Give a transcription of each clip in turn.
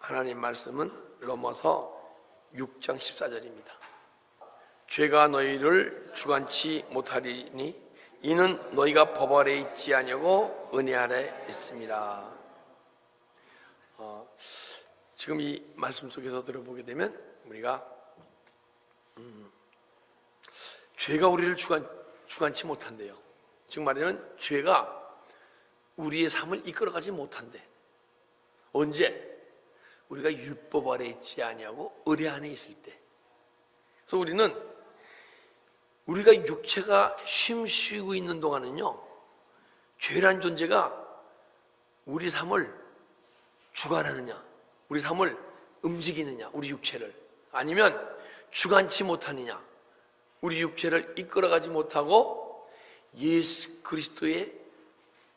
하나님 말씀은 로마서 6장 14절입니다. 죄가 너희를 주관치 못하리니 이는 너희가 법 아래 있지 아니하고 은혜 아래 있습니다. 지금 이 말씀 속에서 들어보게 되면 우리가 죄가 우리를 주관치 못한대요. 즉 말하면 죄가 우리의 삶을 이끌어가지 못한대. 언제? 우리가 율법 아래 있지 아니하고 의뢰 안에 있을 때. 그래서 우리가 육체가 쉼쉬고 있는 동안은요, 죄란 존재가 우리 삶을 주관하느냐, 우리 삶을 움직이느냐, 우리 육체를, 아니면 주관치 못하느냐, 우리 육체를 이끌어가지 못하고 예수 그리스도의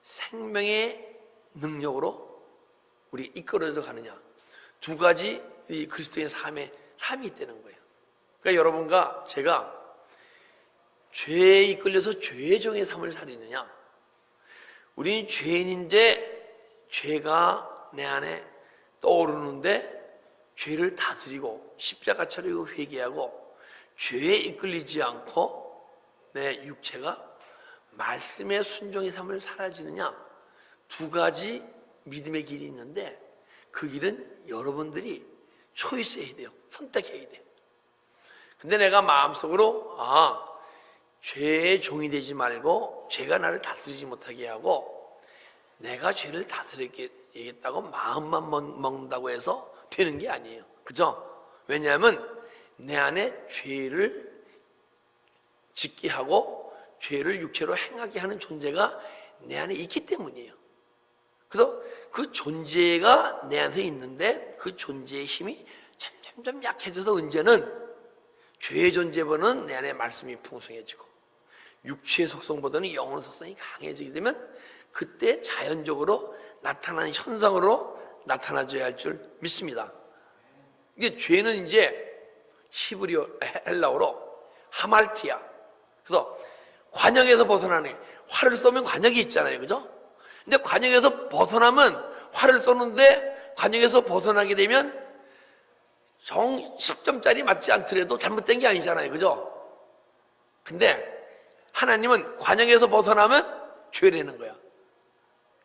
생명의 능력으로 우리 이끌어져 가느냐, 두 가지 이 그리스도의 삶이 있다는 거예요. 그러니까 여러분과 제가 죄에 이끌려서 죄의 종의 삶을 살리느냐, 우리는 죄인인데 죄가 내 안에 떠오르는데 죄를 다스리고 십자가 차리고 회개하고 죄에 이끌리지 않고 내 육체가 말씀의 순종의 삶을 살아지느냐, 두 가지 믿음의 길이 있는데 그 길은 여러분들이 초이스해야 돼요. 선택해야 돼요. 근데 내가 마음속으로 죄의 종이 되지 말고 죄가 나를 다스리지 못하게 하고 내가 죄를 다스리겠다고 마음만 먹는다고 해서 되는 게 아니에요. 그죠? 왜냐하면 내 안에 죄를 짓게 하고 죄를 육체로 행하게 하는 존재가 내 안에 있기 때문이에요. 그래서 그 존재가 내 안에 있는데 그 존재의 힘이 점점 약해져서 언제는 죄의 존재보다는 내 안에 말씀이 풍성해지고 육체의 속성보다는 영혼의 속성이 강해지게 되면 그때 자연적으로 나타나는 현상으로 나타나줘야 할 줄 믿습니다. 이게 죄는 이제 히브리어 헬라어로 하말티아, 그래서 관역에서 벗어나는, 활을 쏘면 관역이 있잖아요, 그죠? 근데 관역에서 벗어나면, 활을 쏘는데 관역에서 벗어나게 되면 정 10점짜리 맞지 않더라도 잘못된 게 아니잖아요, 그죠? 근데 하나님은 관역에서 벗어나면 죄라는 거야.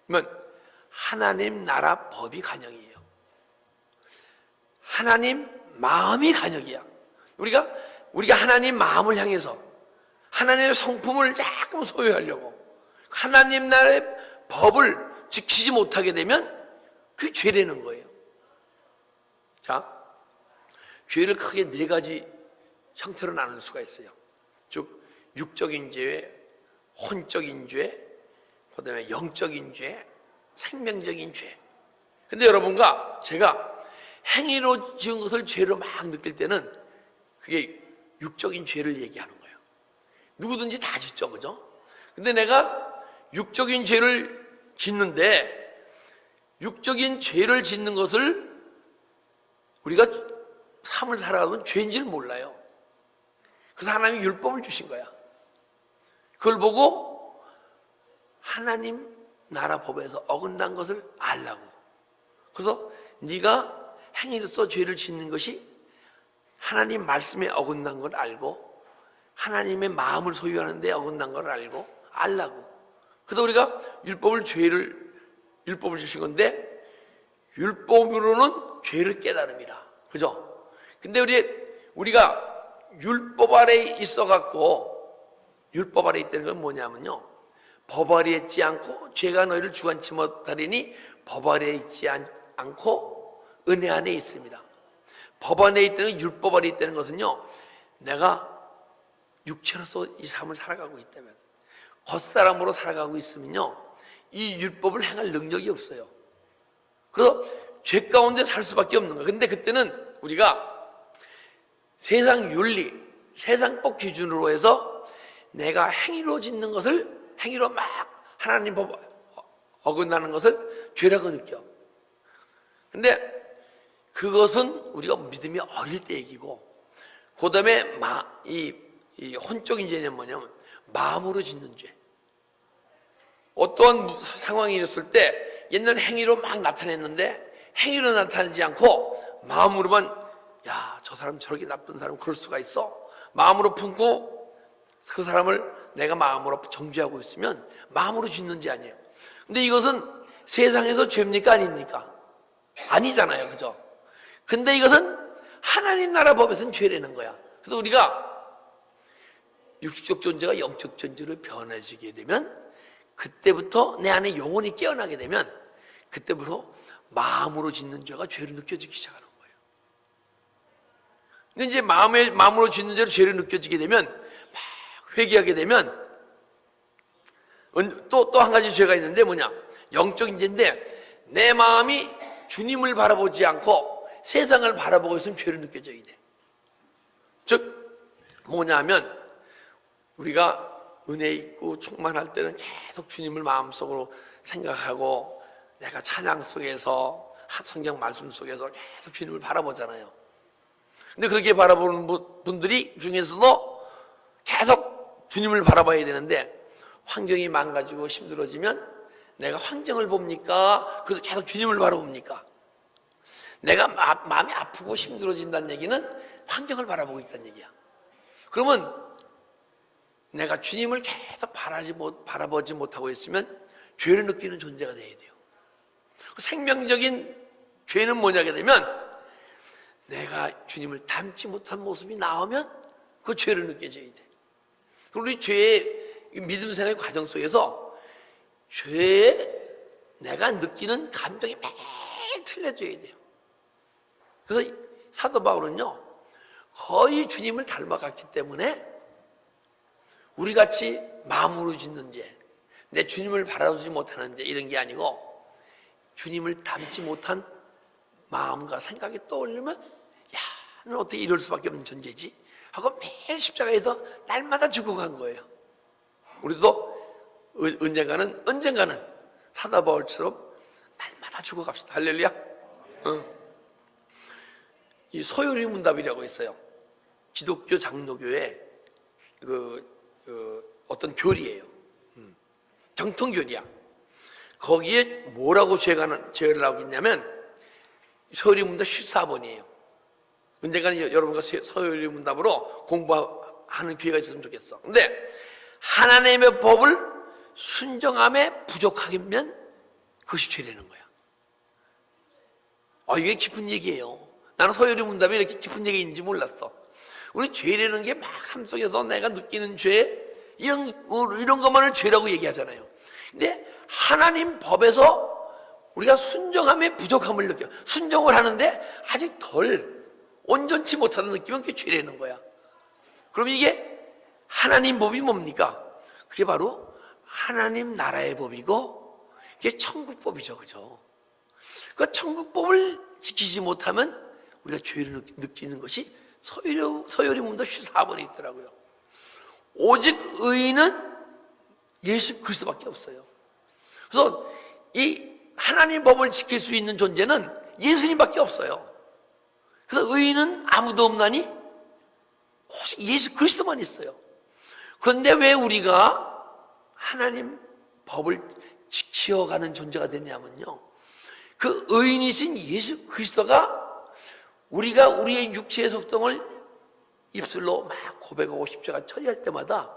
그러면 하나님 나라 법이 관역이에요. 하나님 마음이 관역이야. 우리가 하나님 마음을 향해서 하나님의 성품을 조금 소유하려고 하나님 나라의 법을 지키지 못하게 되면 그게 죄라는 거예요. 자, 죄를 크게 네 가지 형태로 나눌 수가 있어요. 즉 육적인 죄, 혼적인 죄, 그 다음에 영적인 죄, 생명적인 죄. 근데 여러분과 제가 행위로 지은 것을 죄로 막 느낄 때는 그게 육적인 죄를 얘기하는 거예요. 누구든지 다 짓죠, 그죠? 근데 내가 육적인 죄를 짓는데 육적인 죄를 짓는 것을 우리가 삶을 살아가면 죄인지를 몰라요. 그래서 하나님이 율법을 주신 거야. 그걸 보고 하나님 나라 법에서 어긋난 것을 알라고. 그래서 네가 행위로서 죄를 짓는 것이 하나님 말씀에 어긋난 걸 알고 하나님의 마음을 소유하는 데 어긋난 걸 알라고. 그래서 우리가 율법을 주신 건데 율법으로는 죄를 깨달음이라. 그죠? 근데 우리가 율법 아래 있어 갖고 율법 아래 있다는 건 뭐냐면요, 법 아래 있지 않고 죄가 너희를 주관치 못하리니 법 아래 있지 않고 은혜 안에 있습니다. 법 안에 있다는, 율법 아래 있다는 것은요, 내가 육체로서 이 삶을 살아가고 있다면, 겉사람으로 살아가고 있으면요, 이 율법을 행할 능력이 없어요. 그래서 죄 가운데 살 수밖에 없는 거예요. 근데 그때는 우리가 세상 윤리, 세상 법 기준으로 해서 내가 행위로 짓는 것을, 행위로 막 하나님 법 어긋나는 것을 죄라고 느껴. 근데 그것은 우리가 믿음이 어릴 때 얘기고, 그 다음에 이 혼적인 죄는 뭐냐면 마음으로 짓는 죄. 어떠한 상황이 있었을 때 옛날 행위로 막 나타냈는데 행위로 나타나지 않고 마음으로만 야, 저 사람 저렇게 나쁜 사람 그럴 수가 있어. 마음으로 품고 그 사람을 내가 마음으로 정죄하고 있으면 마음으로 짓는 죄 아니에요. 근데 이것은 세상에서 죄입니까 아닙니까? 아니잖아요, 그죠? 근데 이것은 하나님 나라 법에서는 죄라는 거야. 그래서 우리가 육적 존재가 영적 존재로 변해지게 되면 그때부터 내 안에 영혼이 깨어나게 되면 그때부터 마음으로 짓는 죄가 죄로 느껴지기 시작하는 거예요. 근데 이제 마음으로 짓는 죄로 죄로 느껴지게 되면 막 회개하게 되면 또 한 가지 죄가 있는데 뭐냐? 영적인 죄인데 내 마음이 주님을 바라보지 않고 세상을 바라보고 있으면 죄로 느껴져야 돼. 즉 뭐냐면 우리가 은혜 있고 충만할 때는 계속 주님을 마음속으로 생각하고 내가 찬양 속에서 성경 말씀 속에서 계속 주님을 바라보잖아요. 근데 그렇게 바라보는 분들이 중에서도 계속 주님을 바라봐야 되는데 환경이 망가지고 힘들어지면 내가 환경을 봅니까? 그래서 계속 주님을 바라봅니까? 내가 마음이 아프고 힘들어진다는 얘기는 환경을 바라보고 있다는 얘기야. 그러면 내가 주님을 계속 바라보지 못하고 있으면 죄를 느끼는 존재가 돼야 돼요. 생명적인 죄는 뭐냐게 되면 내가 주님을 닮지 못한 모습이 나오면 그 죄를 느껴져야 돼. 그리고 우리 죄의 믿음 생활 과정 속에서 죄에 내가 느끼는 감정이 매일 틀려져야 돼요. 그래서 사도 바울은요 거의 주님을 닮아갔기 때문에 우리같이 마음으로 짓는 죄, 내 주님을 바라보지 못하는 죄 이런 게 아니고 주님을 닮지 못한 마음과 생각이 떠올리면 야, 넌 어떻게 이럴 수밖에 없는 존재지? 하고 매일 십자가에서 날마다 죽어간 거예요. 우리도 언젠가는 사도 바울처럼 날마다 죽어갑시다. 할렐루야. 이 소요리 문답이라고 있어요. 기독교 장로교의 어떤 교리예요. 정통 교리야. 거기에 뭐라고 죄를 하고 있냐면 소요리 문답 14번이에요. 언젠가는 여러분과 소요리 문답으로 공부하는 기회가 있었으면 좋겠어. 근데 하나님의 법을 순종함에 부족하면 그것이 죄라는 거야. 이게 깊은 얘기예요. 나는 소요리 문답이 이렇게 깊은 얘기인지 몰랐어. 우리 죄라는 게 막 함속에서 내가 느끼는 죄 이런 것만을 죄라고 얘기하잖아요. 근데 하나님 법에서 우리가 순종함에 부족함을 느껴. 순종을 하는데 아직 덜 온전치 못하는 느낌은 그게 죄라는 거야. 그럼 이게 하나님 법이 뭡니까? 그게 바로 하나님 나라의 법이고 이게 천국법이죠. 그죠? 그 천국법을 지키지 못하면 우리가 죄를 느끼는 것이 소요리 문답 14번에 있더라고요. 오직 의인은 예수 그리스도밖에 없어요. 그래서 이 하나님 법을 지킬 수 있는 존재는 예수님밖에 없어요. 그래서 의인은 아무도 없나니 오직 예수 그리스도만 있어요. 그런데 왜 우리가 하나님 법을 지켜가는 존재가 됐냐면요, 그 의인이신 예수 그리스도가 우리가 우리의 육체의 속성을 입술로 막 고백하고 십자가 처리할 때마다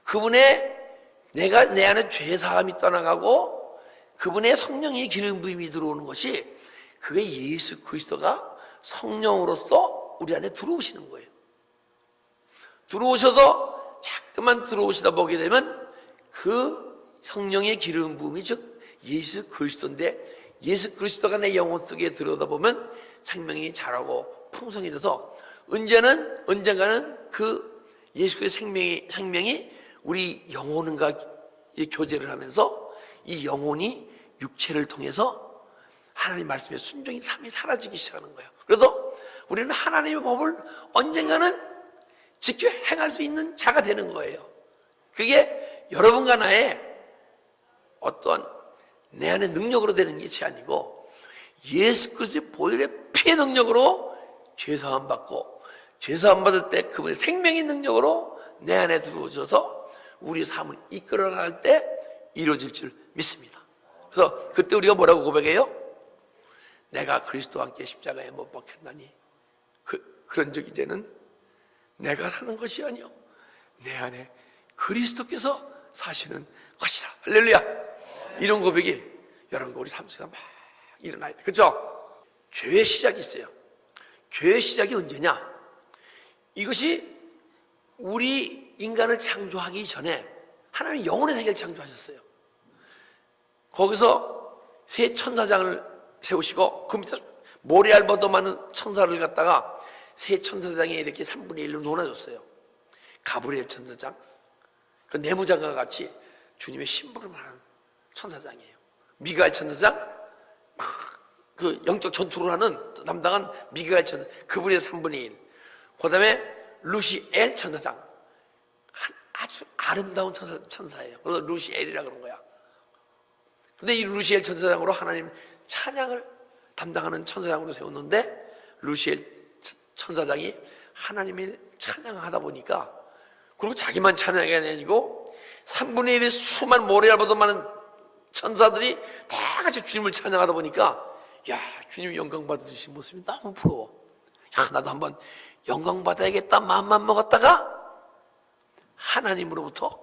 그분의 내가 내 안에 죄사함이 떠나가고 그분의 성령의 기름 부음이 들어오는 것이 그게 예수 그리스도가 성령으로서 우리 안에 들어오시는 거예요. 들어오셔서 자꾸만 들어오시다 보게 되면 그 성령의 기름 부음이 즉 예수 그리스도인데 예수 그리스도가 내 영혼 속에 들어오다 보면 생명이 자라고 풍성해져서 언젠가는 그 예수 그리스도의 생명이 우리 영혼과 교제를 하면서 이 영혼이 육체를 통해서 하나님 말씀의 순종이 삶이 사라지기 시작하는 거예요. 그래서 우리는 하나님의 법을 언젠가는 지켜 행할 수 있는 자가 되는 거예요. 그게 여러분과 나의 어떤 내 안의 능력으로 되는 것이 아니고 예수 그리스도의 보혈의 피의 능력으로 죄사함 받고 죄사함 받을 때 그분의 생명의 능력으로 내 안에 들어오셔서 우리 삶을 이끌어 나갈 때 이루어질 줄 믿습니다. 그래서 그때 우리가 뭐라고 고백해요? 내가 그리스도와 함께 십자가에 못 박혔나니 그런 적 이제는 내가 사는 것이 아니요 내 안에 그리스도께서 사시는 것이다. 할렐루야. 이런 고백이 여러분과 우리 삶 속에 막 일어나야 돼. 그렇죠? 죄의 시작이 있어요. 죄의 시작이 언제냐? 이것이 우리 인간을 창조하기 전에 하나님 영혼의 세계를 창조하셨어요. 거기서 세 천사장을 세우시고 그 밑에 모래알보다 많은 천사를 갖다가 세 천사장에 이렇게 3분의 1로 나눠줬어요. 가브리엘 천사장, 그 내무장과 같이 주님의 심부름을 하는 천사장이에요. 미가엘 천사장, 막 그 영적 전투를 하는 담당한 미가엘 천사, 그분의 3분의 1. 그 다음에 루시엘 천사장, 아주 아름다운 천사예요. 그래서 루시엘이라 그런 거야. 근데 이 루시엘 천사장으로 하나님 찬양을 담당하는 천사장으로 세웠는데, 루시엘 천사장이 하나님을 찬양하다 보니까, 그리고 자기만 찬양이 아니고 3분의 1의 수많은 모래알보다 많은 천사들이 다 같이 주님을 찬양하다 보니까, 야, 주님 영광 받으신 모습이 너무 부러워. 야, 나도 한번 영광 받아야겠다 마음만 먹었다가 하나님으로부터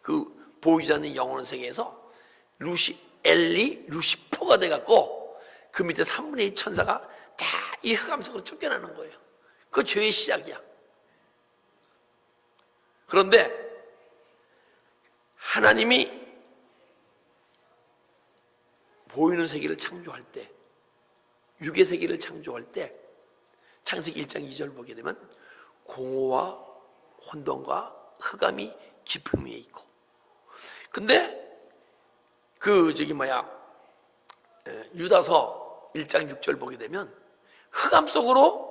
그 보이지 않는 영혼의 세계에서 루시포가 돼갖고 그 밑에 3분의 1 천사가 다 이 흑암 속으로 쫓겨나는 거예요. 그 죄의 시작이야. 그런데 하나님이 보이는 세계를 창조할 때, 육의 세계를 창조할 때 창세기 1장 2절 보게 되면 공허와 혼돈과 흑암이 깊음 위에 있고, 근데 유다서 1장 6절 보게 되면 흑암 속으로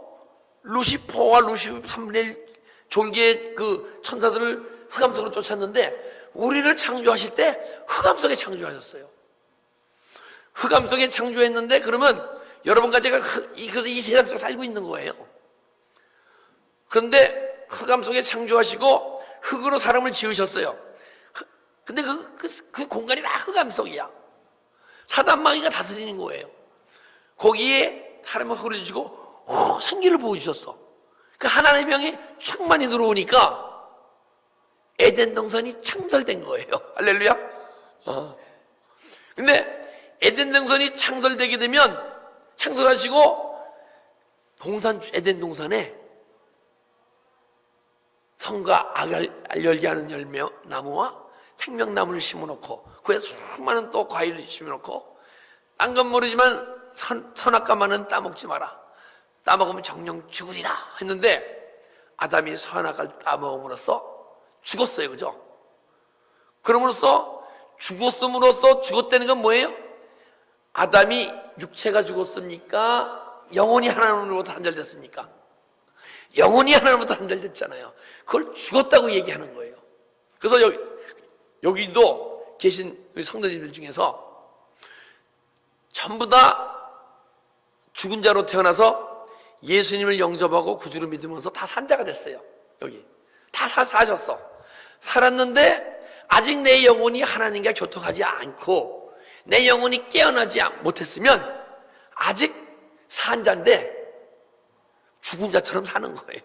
루시퍼와 루시퍼 3분의 1 졸기의 그 천사들을 흑암 속으로 쫓았는데, 우리를 창조하실 때 흑암 속에 창조하셨어요. 흑암 속에 창조했는데, 그러면 여러분과 제가 그래서 이 세상 속에 살고 있는 거예요. 그런데 흑암 속에 창조하시고 흙으로 사람을 지으셨어요. 근데 그 공간이 다 흑암 속이야. 사단마귀가 다스리는 거예요. 거기에 사람을 흙을 주시고 생기를 부어주셨어. 그 하나님의 병이 충만히 들어오니까 에덴 동산이 창설된 거예요. 할렐루야. 근데 에덴 동산이 창설되게 되면, 창설하시고 에덴 동산에 선과 악을 알게 하는 열매 나무와 생명나무를 심어놓고, 그에 수많은 또 과일을 심어놓고, 딴 건 모르지만 선악과만은 따먹지 마라. 따먹으면 정령 죽으리라 했는데, 아담이 선악과를 따먹음으로써 죽었어요. 그죠? 그럼으로써 죽었다는 건 뭐예요? 아담이 육체가 죽었습니까? 영혼이 하나님으로부터 단절됐습니까? 영혼이 하나님으로부터 단절됐잖아요. 그걸 죽었다고 얘기하는 거예요. 그래서 여기도 계신 우리 성도님들 중에서 전부 다 죽은 자로 태어나서 예수님을 영접하고 구주로 믿으면서 다 산자가 됐어요. 여기 다 사셨어. 살았는데 아직 내 영혼이 하나님과 교통하지 않고 내 영혼이 깨어나지 못했으면 아직 산자인데 죽은 자처럼 사는 거예요.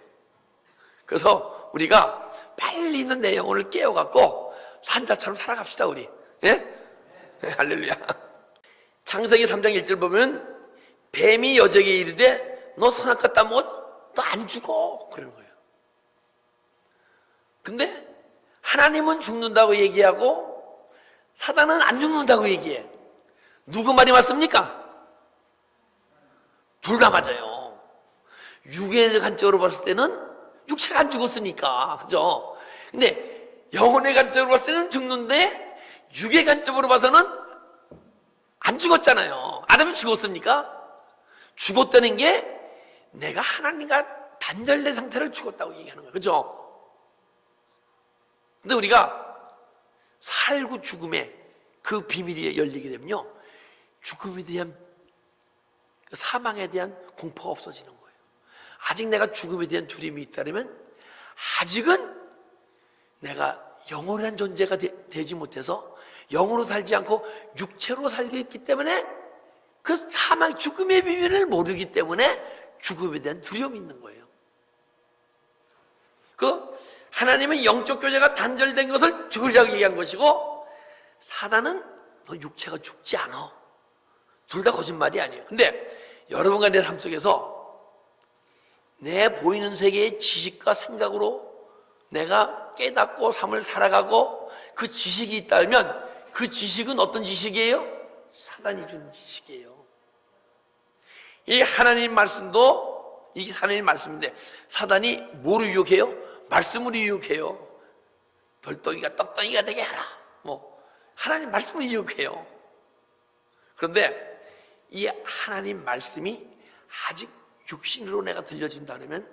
그래서 우리가 빨리는 내 영혼을 깨워갖고 산자처럼 살아갑시다, 우리. 예? 네, 할렐루야. 창세기 3장 1절 보면 뱀이 여자에게 이르되 너 선악과 따먹어 너 안 죽어, 그러는 거예요. 근데 하나님은 죽는다고 얘기하고 사단은 안 죽는다고 얘기해. 누구 말이 맞습니까? 둘 다 맞아요. 육의 관점으로 봤을 때는 육체가 안 죽었으니까, 그죠? 근데 영혼의 관점으로 봤을 때는 죽는데, 육의 관점으로 봐서는 안 죽었잖아요. 아담이 죽었습니까? 죽었다는 게 내가 하나님과 단절된 상태를 죽었다고 얘기하는 거예요. 그죠? 근데 우리가 살고 죽음의 그 비밀이 열리게 되면요, 죽음에 대한, 사망에 대한 공포가 없어지는 거예요. 아직 내가 죽음에 대한 두려움이 있다면 아직은 내가 영원한 존재가 되지 못해서 영으로 살지 않고 육체로 살고 있기 때문에 그 사망, 죽음의 비밀을 모르기 때문에 죽음에 대한 두려움이 있는 거예요. 그 하나님의 영적 교제가 단절된 것을 죽으려고 얘기한 것이고, 사단은 너 육체가 죽지 않아. 둘 다 거짓말이 아니에요. 근데 여러분과 내 삶 속에서 내 보이는 세계의 지식과 생각으로 내가 깨닫고 삶을 살아가고 그 지식이 있다면 그 지식은 어떤 지식이에요? 사단이 준 지식이에요. 이 하나님 말씀도 이게 하나님 말씀인데 사단이 뭐를 유혹해요? 말씀으로 유혹해요. 돌덩이가 떡덩이가 되게 하라. 하나님 말씀을 유혹해요. 그런데 이 하나님 말씀이 아직 육신으로 내가 들려진다면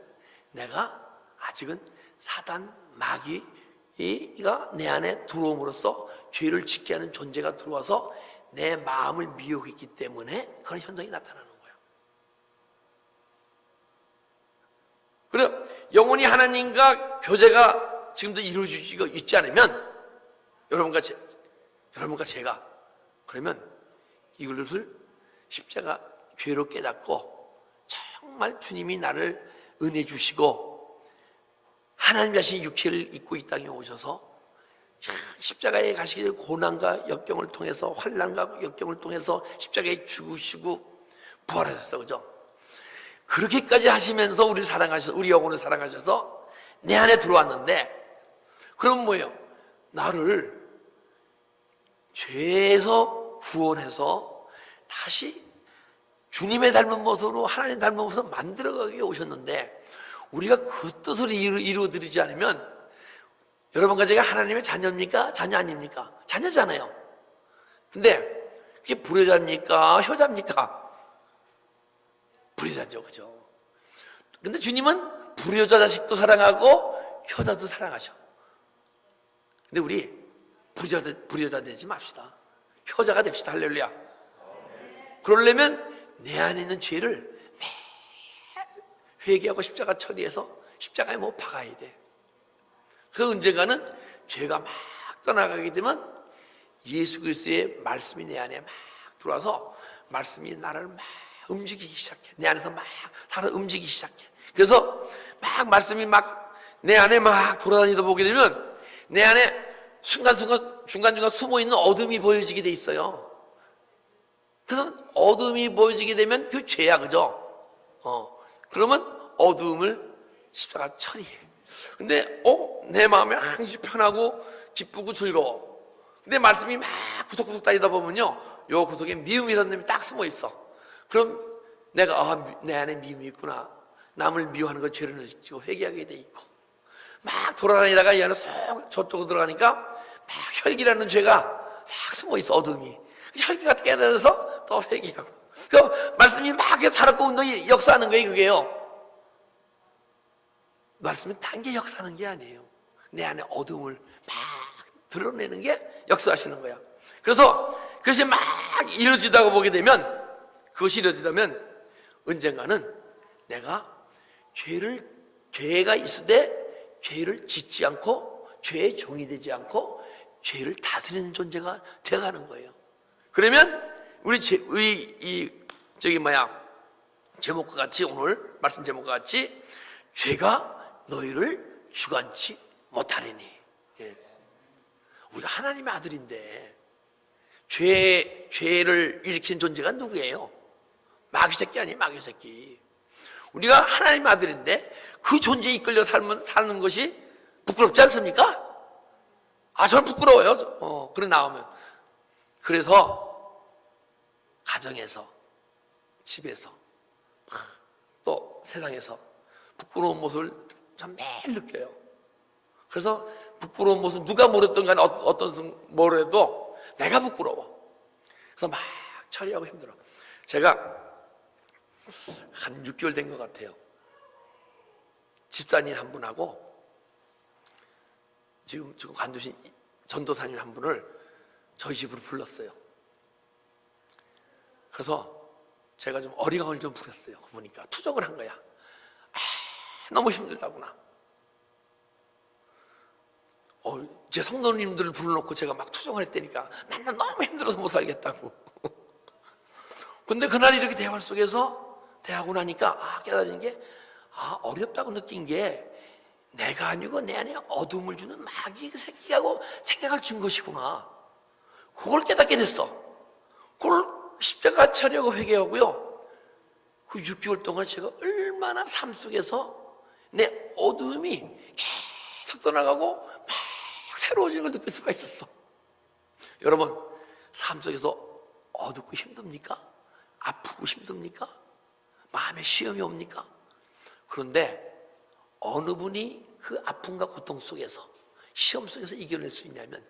내가 아직은 사단 마귀가 내 안에 들어옴으로써 죄를 짓게 하는 존재가 들어와서 내 마음을 미혹했기 때문에 그런 현상이 나타나는 거예요. 그래서 영원히 하나님과 교제가 지금도 이루어지고 있지 않으면 여러분과 제가 그러면 이것을 십자가 죄로 깨닫고 정말 주님이 나를 은혜 주시고 하나님 자신이 육체를 입고 이 땅에 오셔서 십자가에 가시기 전에 고난과 역경을 통해서 환난과 역경을 통해서 십자가에 죽으시고 부활하셨어, 그죠? 그렇게까지 하시면서 우리 사랑하셔서 우리 영혼을 사랑하셔서 내 안에 들어왔는데 그럼 뭐예요? 나를 죄에서 구원해서 다시 주님의 닮은 모습으로 하나님 닮은 모습으로 만들어가기 위해 오셨는데 우리가 그 뜻을 이루어드리지 않으면 여러분과 제가 하나님의 자녀입니까? 자녀 아닙니까? 자녀잖아요. 근데 그게 불효자입니까? 효자입니까? 불효자죠, 그죠? 근데 주님은 불효자 자식도 사랑하고 효자도 사랑하셔. 근데 우리 불효자 되지 맙시다. 효자가 됩시다. 할렐루야. 그러려면 내 안에 있는 죄를 매일 회개하고 십자가 처리해서 십자가에 박아야 돼. 그 언젠가는 죄가 막 떠나가게 되면 예수 그리스도의 말씀이 내 안에 막 들어와서 말씀이 나를 막 움직이기 시작해. 내 안에서 막 살아 움직이기 시작해. 그래서 막 말씀이 막 내 안에 막 돌아다니다 보게 되면 내 안에 순간순간 중간중간 숨어있는 어둠이 보여지게 돼 있어요. 그래서 어둠이 보여지게 되면 그 죄야, 그죠? 그러면 어둠을 십자가 처리해. 근데 내 마음이 항상 편하고 기쁘고 즐거워. 근데 말씀이 막 구석구석 다니다 보면요, 요 구석에 미움이라는 놈이 딱 숨어 있어. 그럼 내가 내 안에 미움이 있구나. 남을 미워하는 거 죄를 지고 회개하게 돼 있고, 막 돌아다니다가 이 안에 쏙 저쪽으로 들어가니까 막 혈기라는 죄가 싹 숨어 있어, 어둠이. 혈기가 깨달아서 또 회개하고. 그 말씀이 막 살았고 운동이 역사하는 거예요, 그게요. 말씀은 딴 게 역사하는 게 아니에요. 내 안에 어둠을 막 드러내는 게 역사하시는 거야. 그래서 그것이 막 이루어지다가 보게 되면, 그것이 이루어지다면 언젠가는 내가 죄가 있으되 죄를 짓지 않고 죄의 종이 되지 않고 죄를 다스리는 존재가 되어가는 거예요. 그러면 제목과 같이, 오늘 말씀 제목과 같이 죄가 너희를 주관치 못하리니. 예. 우리가 하나님의 아들인데 죄를 일으키는 존재가 누구예요? 마귀 새끼 아니에요, 마귀 새끼. 우리가 하나님의 아들인데 그 존재에 이끌려 사는 것이 부끄럽지 않습니까? 저는 부끄러워요. 그래 나오면. 그래서 가정에서, 집에서, 또 세상에서 부끄러운 모습을 참 매일 느껴요. 그래서 부끄러운 모습 누가 뭐랬든 간에 어떤 뭐래도 내가 부끄러워. 그래서 막 처리하고 힘들어. 제가 한 6개월 된 것 같아요. 집사님 한 분하고 지금 관두신 전도사님 한 분을 저희 집으로 불렀어요. 그래서 제가 좀 어리광을 좀 부렸어요. 보니까 투정을 한 거야. 너무 힘들다구나. 제 성도님들을 불러놓고 제가 막 투정을 했다니까 나는 너무 힘들어서 못 살겠다고. 근데 그날 이렇게 대화 속에서 대하고 나니까 깨달은 게 어렵다고 느낀 게 내가 아니고 내 안에 어둠을 주는 마귀 새끼하고 생각을 준 것이구나. 그걸 깨닫게 됐어. 그걸 십자가 차려고 회개하고요. 그 6개월 동안 제가 얼마나 삶 속에서 내 어둠이 계속 떠나가고 막 새로워지는 걸 느낄 수가 있었어. 여러분, 삶 속에서 어둡고 힘듭니까? 아프고 힘듭니까? 마음에 시험이 옵니까? 그런데 어느 분이 그 아픔과 고통 속에서, 시험 속에서 이겨낼 수 있냐면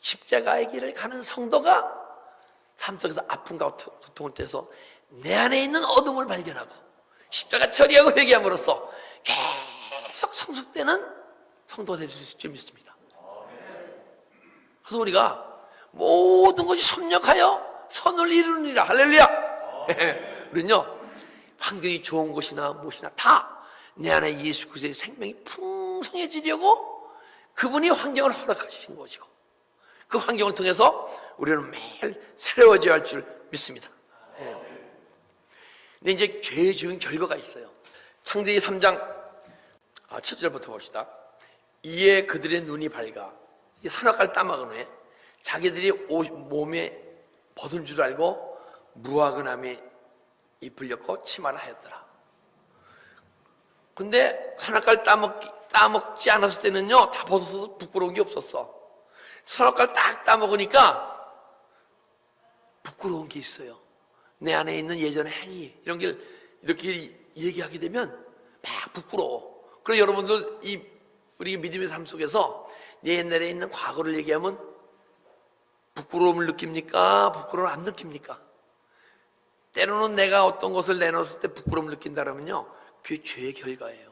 십자가의 길을 가는 성도가 삶 속에서 아픔과 고통을 떼서 내 안에 있는 어둠을 발견하고 십자가 처리하고 회개함으로써 계속 성숙되는 성도가 될 수 있을 줄 믿습니다. 그래서 우리가 모든 것이 섭력하여 선을 이루느니라. 할렐루야. 우리는요, 환경이 좋은 곳이나 무엇이나 다 내 안에 예수 그리스도의 생명이 풍성해지려고 그분이 환경을 허락하신 것이고, 그 환경을 통해서 우리는 매일 새로워져야 할 줄 믿습니다. 근데 이제 죄 지은 결과가 있어요. 창세기 3장 7절부터 봅시다. 이에 그들의 눈이 밝아 이 산악과를 따먹은 후에 자기들이 몸에 벗은 줄 알고 무화과나무에 잎을 엮고 치마를 하였더라. 근데 산악과를 따먹지 않았을 때는요, 다 벗어서 부끄러운 게 없었어. 산악과를 딱 따먹으니까 부끄러운 게 있어요. 내 안에 있는 예전의 행위, 이런 게 이렇게 얘기하게 되면 막 부끄러워. 그래서 여러분들 우리 믿음의 삶 속에서 내 옛날에 있는 과거를 얘기하면 부끄러움을 느낍니까? 부끄러움을 안 느낍니까? 때로는 내가 어떤 것을 내놓았을 때 부끄러움을 느낀다면요, 그게 죄의 결과예요.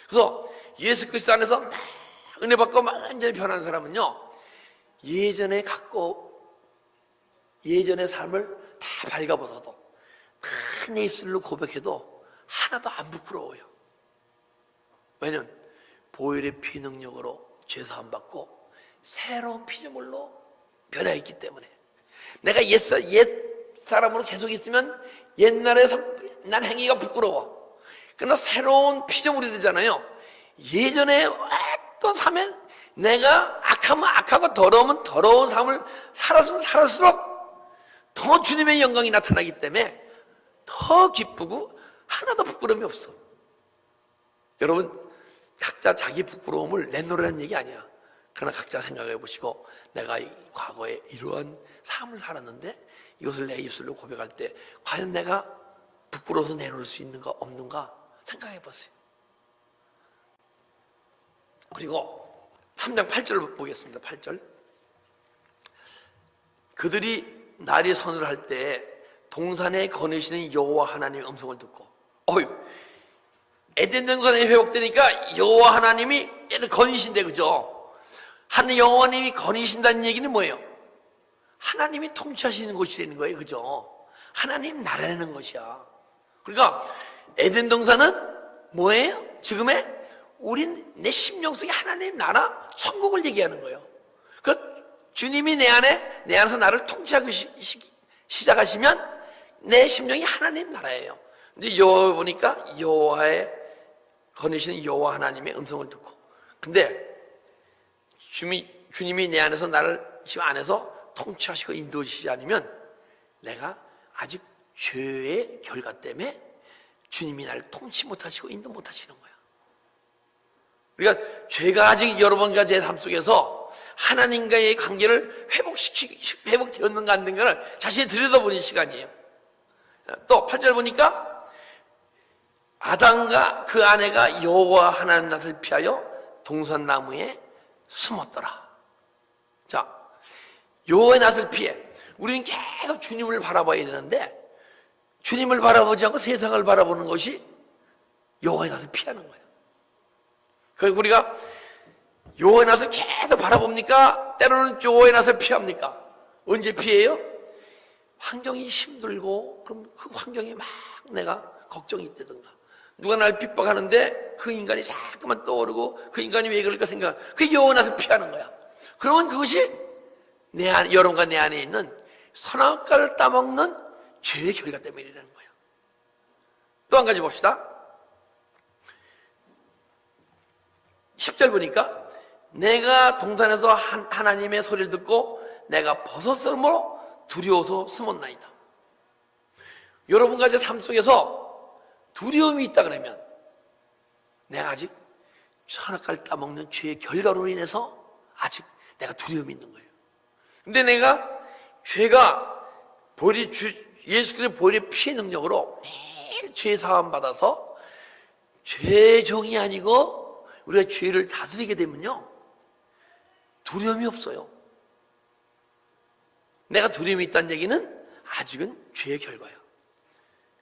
그래서 예수 그리스도 안에서 막 은혜 받고 완전히 변한 사람은요, 예전의 삶을 다 밝아보서도 큰 입술로 고백해도 하나도 안 부끄러워요. 왜냐면 보혈의 피 능력으로 죄사함 받고 새로운 피조물로 변화했기 때문에. 내가 옛 사람으로 계속 있으면 옛날에 난 행위가 부끄러워. 그러나 새로운 피조물이 되잖아요. 예전에 어떤 삶에 내가 악하면 악하고 더러우면 더러운 삶을 살았으면 살았을수록 더 주님의 영광이 나타나기 때문에 더 기쁘고 하나도 부끄러움이 없어. 여러분, 각자 자기 부끄러움을 내놓으라는 얘기 아니야. 그러나 각자 생각해 보시고, 내가 과거에 이러한 삶을 살았는데 이것을 내 입술로 고백할 때 과연 내가 부끄러워서 내놓을 수 있는가 없는가 생각해 보세요. 그리고 3장 8절 보겠습니다. 8절. 그들이 날이 선을 할 때 동산에 거느시는 여호와 하나님의 음성을 듣고, 에덴 동산이 회복되니까 여호와 하나님이 얘를 거느신대, 그죠? 하는 여호와님이 거느신다는 얘기는 뭐예요? 하나님이 통치하시는 곳이라는 거예요, 그죠? 하나님 나라라는 것이야. 그러니까 에덴 동산은 뭐예요? 지금의 내 심령 속에 하나님 나라, 천국을 얘기하는 거예요. 그 주님이 내 안에서 나를 통치하기 시작하시면 내 심령이 하나님 나라예요. 근데 여호와 보니까 여호와의 거느시는 여호와 하나님의 음성을 듣고, 근데 주님이 내 안에서 나를 지금 안에서 통치하시고 인도하시지 않으면 내가 아직 죄의 결과 때문에 주님이 나를 통치 못하시고 인도 못하시는 거야. 그러니까 죄가 아직 여러분과 제 삶 속에서 하나님과의 관계를 회복되었는가 안 된가를 자신이 들여다보는 시간이에요. 또 8절 보니까 아담과 그 아내가 여호와 하나님 낯을 피하여 동산나무에 숨었더라. 자, 여호와의 낯을 피해. 우리는 계속 주님을 바라봐야 되는데 주님을 바라보지 않고 세상을 바라보는 것이 여호와의 낯을 피하는 거예요. 그래서 우리가 여호와의 낯을 계속 바라봅니까? 때로는 여호와의 낯을 피합니까? 언제 피해요? 환경이 힘들고, 그럼 그 환경에 막 내가 걱정이 있다든가, 누가 날 핍박하는데 그 인간이 자꾸만 떠오르고 그 인간이 왜 그럴까 생각, 그게 여호와의 낯을 피하는 거야. 그러면 그것이 여러분과 내 안에 있는 선악과를 따먹는 죄의 결과 때문이라는 거예요. 또 한 가지 봅시다. 10절 보니까 내가 동산에서 하나님의 소리를 듣고 내가 벗었으므로 두려워서 숨었나이다. 여러분과 제 삶 속에서 두려움이 있다 그러면 내가 아직 선악과를 따먹는 죄의 결과로 인해서 아직 내가 두려움이 있는 거예요. 근데 내가 죄가 예수 그리스도의 보혈의 피의 능력으로 매일 죄 사함 받아서 죄종이 아니고 우리가 죄를 다스리게 되면요 두려움이 없어요. 내가 두려움이 있다는 얘기는 아직은 죄의 결과예요.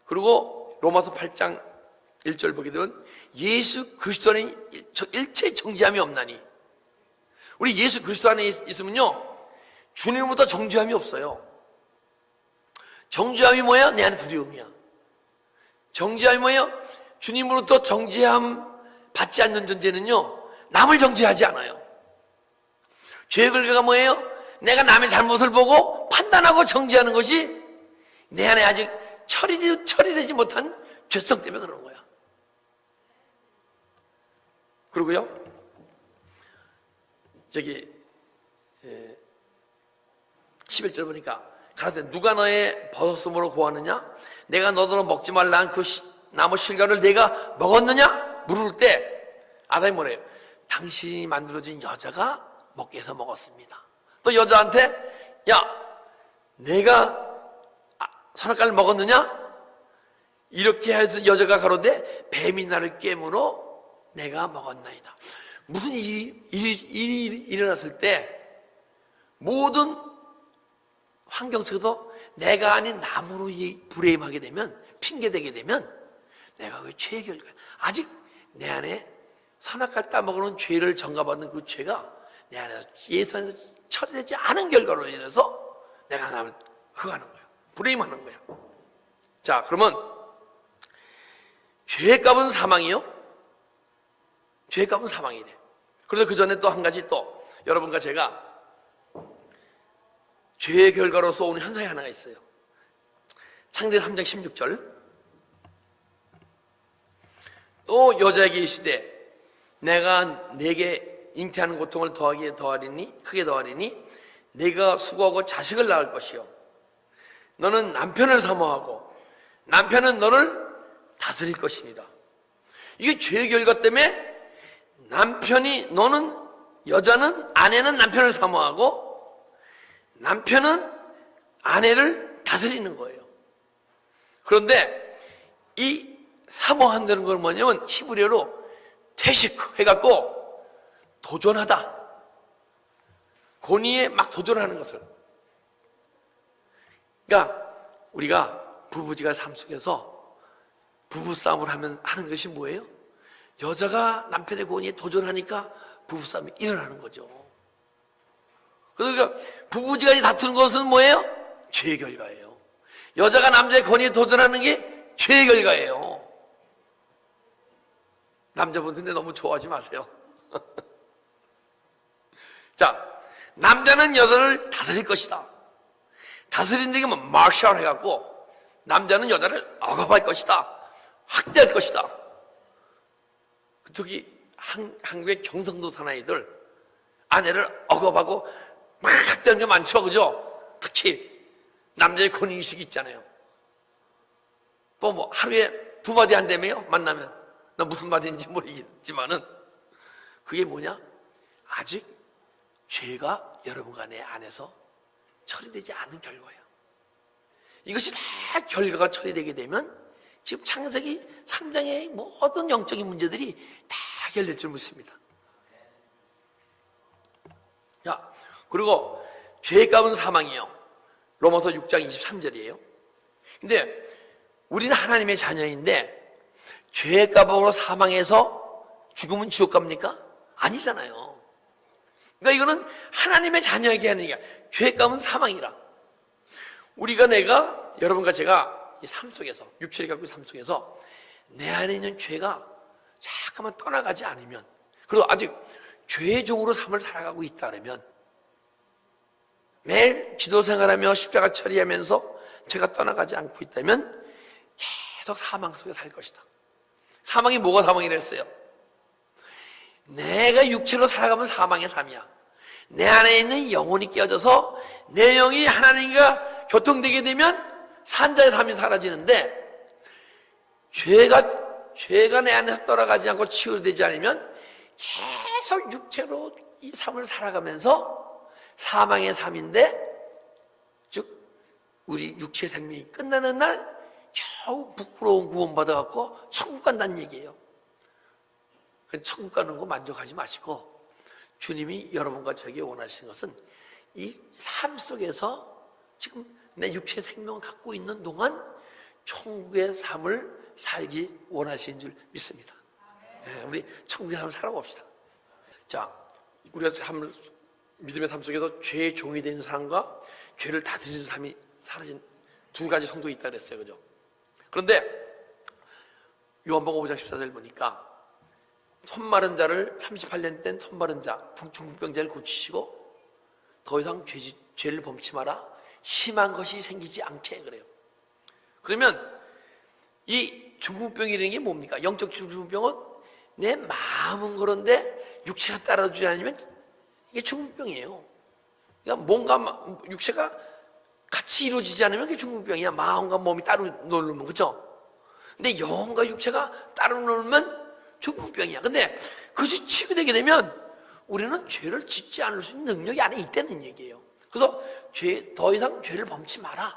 그리고 로마서 8장 1절 보게 되면 예수 그리스도 안에 일체 정죄함이 없나니, 우리 예수 그리스도 안에 있으면요 주님보다 정죄함이 없어요. 정죄함이 뭐야? 내 안에 두려움이야. 정죄함이 뭐예요? 주님으로부터 정죄함 받지 않는 존재는요 남을 정죄하지 않아요. 죄의 결과가 뭐예요? 내가 남의 잘못을 보고 판단하고 정죄하는 것이 내 안에 아직 처리되지 못한 죄성 때문에 그러는 거야. 그리고요 저기 11절 보니까 가라사대 누가 너의 벗었음으로 고하느냐? 내가 너더러 먹지 말라 한 그 나무 실과를 내가 먹었느냐? 물을 때 아담이 뭐래요? 당신이 만들어진 여자가 먹게 해서 먹었습니다. 또 여자한테 야 내가 선악과를 먹었느냐? 이렇게 해서 여자가 가로되 뱀이 나를 깨물어 내가 먹었나이다. 무슨 일이 일어났을 때 모든 환경 속에서 내가 아닌 남으로 불행하게 되면, 핑계대게 되면 내가 그 죄의 결과, 아직 내 안에 선악과를 따먹는 죄를 전가받는 그 죄가 내 안에서 예수 안에서 처리되지 않은 결과로 인해서 내가 남을 흑하는 거야, 불행하는 거야. 자, 그러면 죄의 값은 사망이요? 죄의 값은 사망이래. 그런데 그 전에 또 한 가지, 또 여러분과 제가 죄의 결과로서 오는 현상이 하나가 있어요. 창세기 3장 16절. 또 여자에게 이르시되 내가 네게 잉태하는 고통을 크게 더하리니 네가 수고하고 자식을 낳을 것이요 너는 남편을 사모하고 남편은 너를 다스릴 것이니라. 이게 죄의 결과 때문에 여자는 아내는 남편을 사모하고 남편은 아내를 다스리는 거예요. 그런데 이 사모한다는 건 뭐냐면 히브리어로 퇴식 해갖고 도전하다, 권위에 막 도전하는 것을. 그러니까 우리가 부부지간 삶 속에서 부부싸움을 하는 것이 뭐예요? 여자가 남편의 권위에 도전하니까 부부싸움이 일어나는 거죠. 그러니까 부부지간이 다투는 것은 뭐예요? 죄의 결과예요. 여자가 남자의 권위에 도전하는 게 죄의 결과예요. 남자분들 너무 좋아하지 마세요. 자, 남자는 여자를 다스릴 것이다. 다스린다는 게 뭐 마샬 해갖고 남자는 여자를 억압할 것이다, 학대할 것이다. 특히 한국의 경상도 사나이들 아내를 억압하고 막 학대하는 게 많죠, 그죠? 특히 남자의 권위의식이 있잖아요. 또 뭐 하루에 2마디 한다며요, 만나면. 나 무슨 말인지 모르겠지만은 그게 뭐냐? 아직 죄가 여러분과 내 안에서 처리되지 않은 결과예요. 이것이 다 결과가 처리되게 되면 지금 창세기 3장의 모든 영적인 문제들이 다 해결될 줄 믿습니다. 자, 그리고 죄의 값은 사망이요. 로마서 6장 23절이에요. 근데 우리는 하나님의 자녀인데 죄의 값으로 사망해서 죽으면 지옥 갑니까? 아니잖아요. 그러니까 이거는 하나님의 자녀에게 하는 얘기야. 죄의 값은 사망이라. 내가 여러분과 제가 이 삶 속에서, 육체를 갖고 있는 삶 속에서 내 안에 있는 죄가 잠깐만 떠나가지 않으면, 그리고 아직 죄의 종으로 삶을 살아가고 있다 그러면 매일 기도 생활하며 십자가 처리하면서 죄가 떠나가지 않고 있다면 계속 사망 속에 살 것이다. 사망이 뭐가 사망이랬어요? 내가 육체로 살아가면 사망의 삶이야. 내 안에 있는 영혼이 깨어져서 내 영이 하나님과 교통되게 되면 산자의 삶이 사라지는데, 죄가 내 안에서 떠나가지 않고 치유되지 않으면 계속 육체로 이 삶을 살아가면서 사망의 삶인데, 즉 우리 육체 생명이 끝나는 날 겨우 부끄러운 구원받아갖고 천국 간다는 얘기예요. 천국 가는 거 만족하지 마시고, 주님이 여러분과 저에게 원하시는 것은 이 삶 속에서 지금 내 육체 생명을 갖고 있는 동안 천국의 삶을 살기 원하시는 줄 믿습니다. 우리 천국의 삶을 살아봅시다. 자, 우리가 믿음의 삶 속에서 죄의 종이 된 사람과 죄를 다스리는 삶이 사라진 두 가지 성도가 있다 그랬어요. 그죠? 그런데 요한복음 5장 14절 보니까 손마른 자를 38년 된 손마른 자, 중풍병자를 고치시고 더 이상 죄를 범치 마라, 심한 것이 생기지 않게 그래요. 그러면 이 중풍병이라는 게 뭡니까? 영적 중풍병은 내 마음은 그런데 육체가 따라주지 않으면 이게 중풍병이에요. 그러니까 뭔가 육체가 같이 이루어지지 않으면 그게 중풍병이야. 마음과 몸이 따로 놀면, 그렇죠? 근데 영혼과 육체가 따로 놀면 중풍병이야. 근데 그것이 치유되게 되면 우리는 죄를 짓지 않을 수 있는 능력이 안에 있다는 얘기예요. 그래서 더 이상 죄를 범치 마라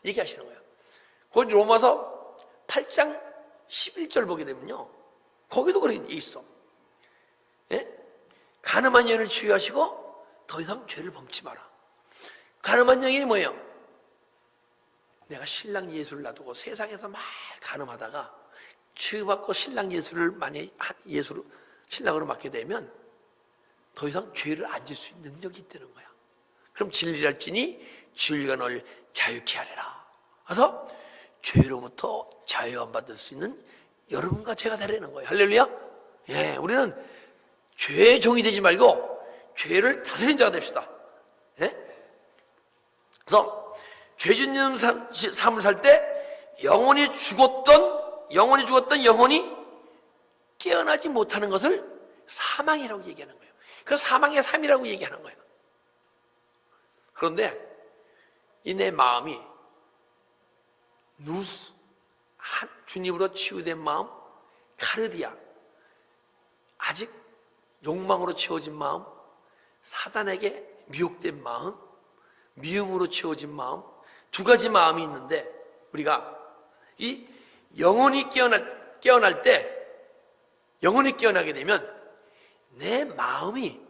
얘기하시는 거예요. 거기 로마서 8장 11절 보게 되면요, 거기도 그런 게 있어. 예? 가늠한 영을 치유하시고 더 이상 죄를 범치 마라. 가늠한 영이 뭐예요? 내가 신랑 예수를 놔두고 세상에서 막 가늠하다가 치유받고 신랑 예수를 만약에 예수로 신랑으로 맡게 되면 더 이상 죄를 안 질 수 있는 능력이 있다는 거야. 그럼 진리랄지니 진리가 널 자유케 하리라. 그래서 죄로부터 자유함 받을 수 있는 여러분과 제가 되라는 거예요. 할렐루야. 예, 우리는 죄의 종이 되지 말고 죄를 다스린 자가 됩시다. 예? 그래서 죄 짓는 삶을 살 때 영혼이 죽었던 영혼이 깨어나지 못하는 것을 사망이라고 얘기하는 거예요. 그래서 사망의 삶이라고 얘기하는 거예요. 그런데 이 내 마음이 누스, 주님으로 치유된 마음, 카르디아, 아직 욕망으로 채워진 마음, 사단에게 미혹된 마음, 미움으로 채워진 마음, 두 가지 마음이 있는데, 우리가 이 영혼이 깨어나게 되면 내 마음이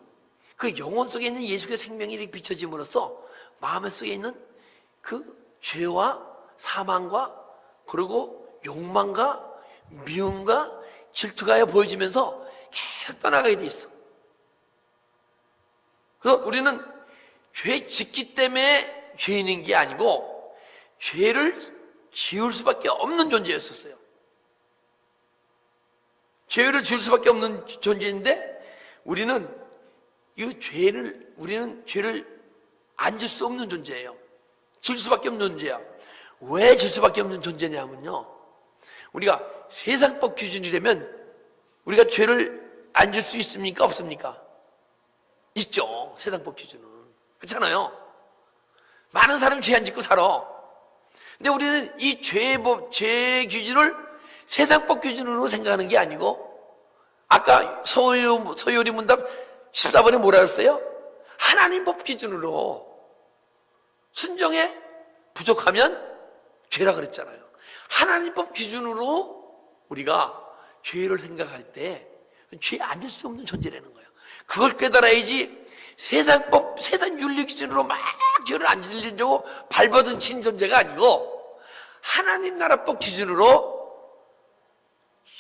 그 영혼 속에 있는 예수의 생명이 이렇게 비춰짐으로써 마음 속에 있는 그 죄와 사망과 그리고 욕망과 미움과 질투가 보여지면서 계속 떠나가게 돼 있어. 그래서 우리는 죄 짓기 때문에 죄인인 게 아니고 죄를 지을 수밖에 없는 존재였었어요. 죄를 지을 수밖에 없는 존재인데 우리는 죄를 안 질 수 없는 존재예요. 질 수밖에 없는 존재야. 왜 질 수밖에 없는 존재냐면요, 우리가 세상법 기준이라면 우리가 죄를 안 질 수 있습니까? 없습니까? 있죠. 세상법 기준은. 그렇잖아요. 많은 사람이 죄 안 짓고 살아. 근데 우리는 이 죄 기준을 세상법 기준으로 생각하는 게 아니고, 아까 서요리 문답 14번에 뭐라 했어요? 하나님 법 기준으로 순종에 부족하면 죄라 그랬잖아요. 하나님 법 기준으로 우리가 죄를 생각할 때 죄에 앉을 수 없는 존재라는 거예요. 그걸 깨달아야지 세상 윤리 기준으로 막 죄를 안 지려고 발버둥 친 존재가 아니고 하나님 나라법 기준으로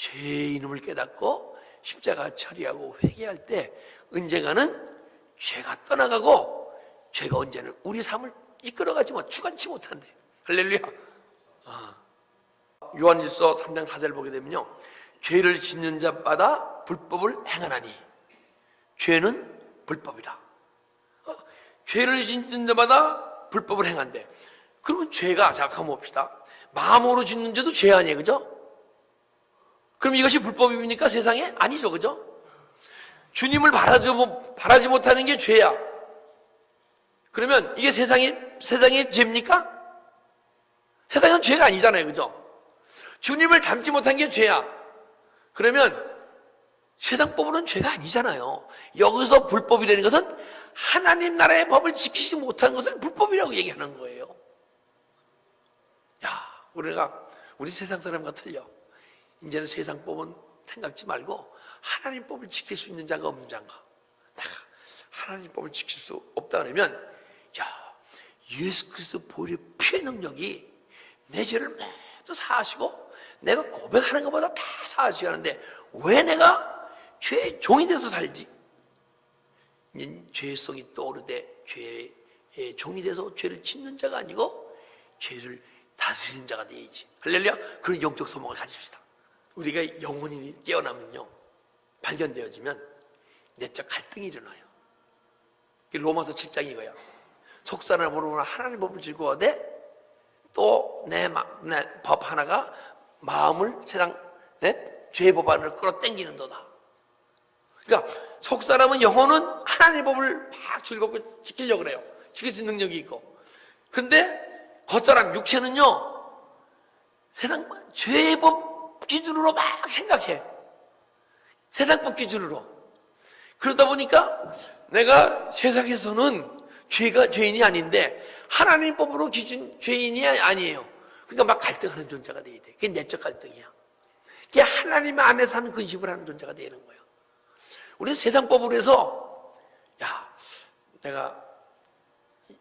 죄의 이름을 깨닫고 십자가 처리하고 회개할 때 언젠가는 죄가 떠나가고 죄가 언제는 우리 삶을 이끌어가지 주관치 못한대. 할렐루야. 요한일서 3장 4절 보게 되면요, 죄를 짓는 자마다 불법을 행하나니 죄는 불법이다. 죄를 짓는 자마다 불법을 행한대. 그러면 죄가, 자, 한번 봅시다. 마음으로 짓는 죄도 죄 아니에요, 그죠? 그럼 이것이 불법입니까, 세상에? 아니죠, 그죠? 주님을 바라지 못하는 게 죄야. 그러면 이게 세상의 죄입니까? 세상은 죄가 아니잖아요, 그죠? 주님을 닮지 못한 게 죄야. 그러면 세상법으로는 죄가 아니잖아요. 여기서 불법이라는 것은 하나님 나라의 법을 지키지 못하는 것을 불법이라고 얘기하는 거예요. 야, 우리 세상 사람과 틀려. 이제는 세상법은 생각지 말고 하나님 법을 지킬 수 있는 자가 없는 자인가? 내가 하나님 법을 지킬 수 없다 그러면, 야, 예수 그리스도 보혈의 피의 능력이 내 죄를 모두 사하시고 내가 고백하는 것보다 다 사하시게 하는데 왜 내가 죄의 종이 돼서 살지? 죄성이 떠오르되 죄의 종이 돼서 죄를 짓는 자가 아니고 죄를 다스리는 자가 되야지. 할렐루야. 그런 영적 소망을 가집시다. 우리가 영혼이 깨어나면요, 발견되어지면 내적 갈등이 일어나요. 로마서 7장이 이거야. 속사람으로 하나님의 법을 즐거워하되 또 내 법 하나가 마음을 세상 죄의 법 안으로 끌어당기는도다. 그러니까 속사람은 영혼은 하나님의 법을 막 즐겁고 지키려고 그래요. 지킬 수 있는 능력이 있고. 근데 겉사람 육체는요, 세상 죄의 법 기준으로 막 생각해. 세상법 기준으로. 그러다 보니까 내가 세상에서는 죄인이 아닌데 하나님 법으로 기준 죄인이 아니에요. 그러니까 막 갈등하는 존재가 돼야 돼. 그게 내적 갈등이야. 그게 하나님 안에서 하는 근심을 하는 존재가 되는 거예요. 우리 세상법으로 해서, 야, 내가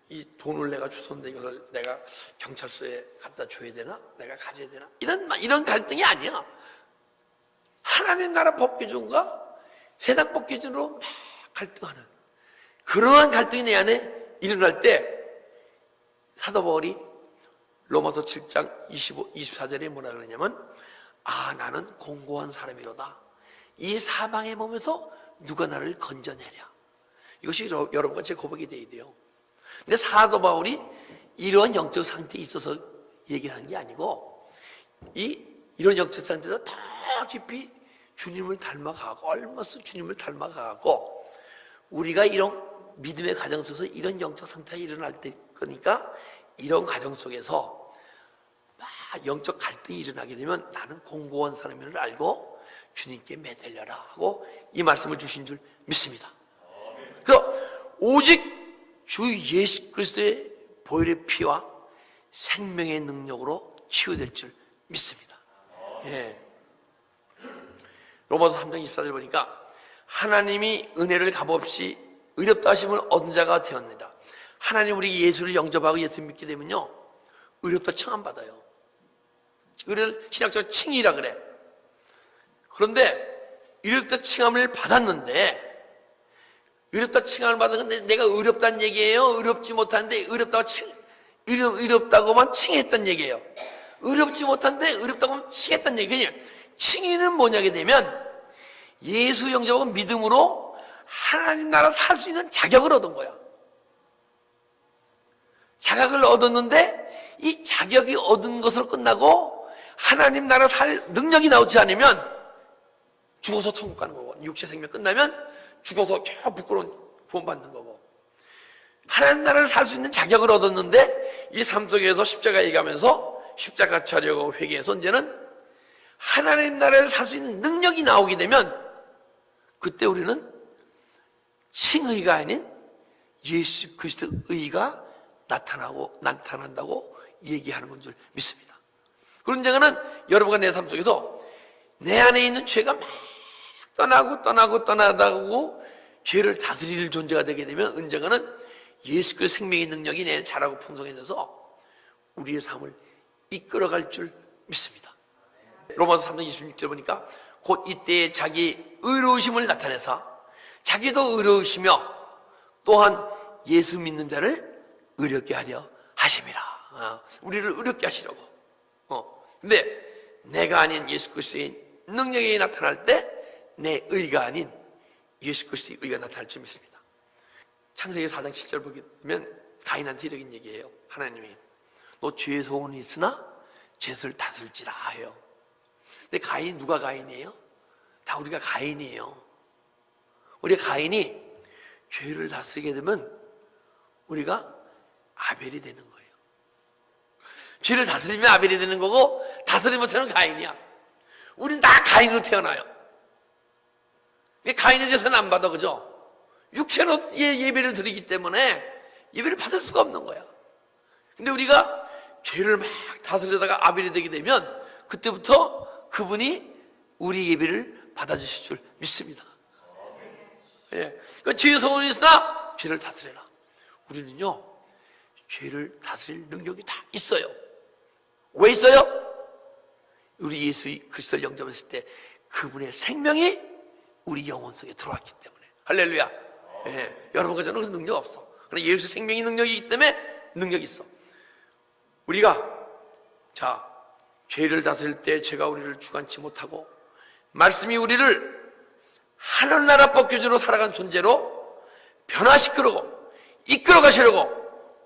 이 돈을 내가 주웠는데 이걸 내가 경찰서에 갖다 줘야 되나? 내가 가져야 되나? 이런 갈등이 아니야. 하나님 나라 법 기준과 세상 법 기준으로 막 갈등하는 그러한 갈등이 내 안에 일어날 때 사도 바울이 로마서 7장 24절에 뭐라 그러냐면, 아, 나는 공고한 사람이로다. 이 사망의 몸에서 누가 나를 건져내랴. 이것이 여러분과 제 고백이 되어야 돼요. 근데 사도 바울이 이러한 영적 상태에 있어서 얘기하는 게 아니고, 이런 영적 상태에서 더 깊이 주님을 닮아가고, 얼마스 주님을 닮아가고, 우리가 이런 믿음의 과정 속에서 이런 영적 상태가 일어날 때, 그러니까 이런 과정 속에서 막 영적 갈등이 일어나게 되면 나는 공고한 사람임을 알고 주님께 매달려라 하고 이 말씀을 주신 줄 믿습니다. 그래서 오직 주 예수 그리스도의 보혈의 피와 생명의 능력으로 치유될 줄 믿습니다. 예. 로마서 3장 24절 보니까 하나님이 은혜를 값없이 의롭다 하심을 얻은 자가 되었느니라. 하나님 우리 예수를 영접하고 예수 믿게 되면요, 의롭다 칭함 받아요. 그걸 신학적으로 칭이라 그래. 그런데 의롭다 칭함을 받았는데, 의롭다 칭함을 받은 건데 내가 의롭다는 얘기예요? 의롭지 못한데 의롭다고만 칭했단 얘기예요. 의롭지 못한데 의롭다고만 칭했단 얘기예요. 칭의는 뭐냐게 되면 예수 영접하고 믿음으로 하나님 나라 살 수 있는 자격을 얻은 거야. 자격을 얻었는데 이 자격이 얻은 것으로 끝나고 하나님 나라 살 능력이 나오지 않으면 죽어서 천국 가는 거고, 육체 생명 끝나면 죽어서 저 부끄러운 구원받는 거고, 하나님 나라를 살 수 있는 자격을 얻었는데 이 삶 속에서 십자가 얘기하면서 십자가 자려고 회개해서 이제는 하나님 나라를 살 수 있는 능력이 나오게 되면 그때 우리는 칭의가 아닌 예수 그리스도 의가 나타난다고 얘기하는 건 줄 믿습니다. 그런 자가는 여러분과 내 삶 속에서 내 안에 있는 죄가 막 떠나고 죄를 다스릴 존재가 되게 되면 언젠가는 예수 그리스도 생명의 능력이 내 안에 자라고 풍성해져서 우리의 삶을 이끌어갈 줄 믿습니다. 로마서 3장 26절 보니까 곧 이때에 자기 의로우심을 나타내사 자기도 의로우시며 또한 예수 믿는 자를 의롭게 하려 하심이라. 우리를 의롭게 하시려고. 근데 내가 아닌 예수 그리스도의 능력이 나타날 때 내 의가 아닌 예수 그리스도의 의가 나타날 줄 믿습니다. 창세기 4장 7절 보게 되면 가인한테 이런 얘기예요. 하나님이 너 죄의 소원이 있으나 죄를 다스릴지라 해요. 근데 가인, 누가 가인이에요? 다 우리가 가인이에요. 우리 가인이 죄를 다스리게 되면 우리가 아벨이 되는 거예요. 죄를 다스리면 아벨이 되는 거고, 다스리지 못하는 가인이야. 우린 다 가인으로 태어나요. 가인의 제사는 안 받아, 그죠? 육체로 예배를 드리기 때문에 예배를 받을 수가 없는 거야. 근데 우리가 죄를 막 다스리다가 아벨이 되게 되면 그때부터 그분이 우리 예배를 받아주실 줄 믿습니다. 예. 그러니까 죄의 소원이 있으나 죄를 다스려라. 우리는요, 죄를 다스릴 능력이 다 있어요. 왜 있어요? 우리 예수 그리스도를 영접했을 때 그분의 생명이 우리 영혼 속에 들어왔기 때문에. 할렐루야. 예. 여러분과 저는 그 능력 없어. 그러나 예수 생명이 능력이기 때문에 능력이 있어. 우리가 죄를 다스릴 때 죄가 우리를 주관치 못하고 말씀이 우리를 하늘나라 법규주로 살아간 존재로 변화시키려고 이끌어 가시려고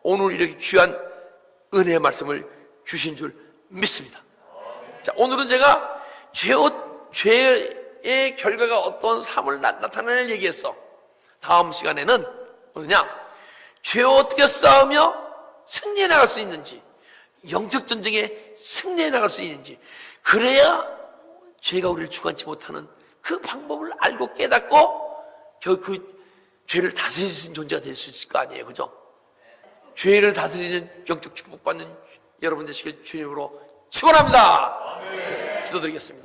오늘 이렇게 귀한 은혜의 말씀을 주신 줄 믿습니다. 자, 오늘은 제가 죄의 결과가 어떤 삶을 나타내는 얘기했어. 다음 시간에는 뭐냐? 죄와 어떻게 싸우며 승리해 나갈 수 있는지, 영적 전쟁에 승리해 나갈 수 있는지, 그래야 죄가 우리를 주관치 못하는 그 방법을 알고 깨닫고 결국 그 죄를 다스릴 수 있는 존재가 될 수 있을 거 아니에요, 그죠? 죄를 다스리는 영적 축복받는 여러분 되시길 주님으로 축원합니다. 기도드리겠습니다.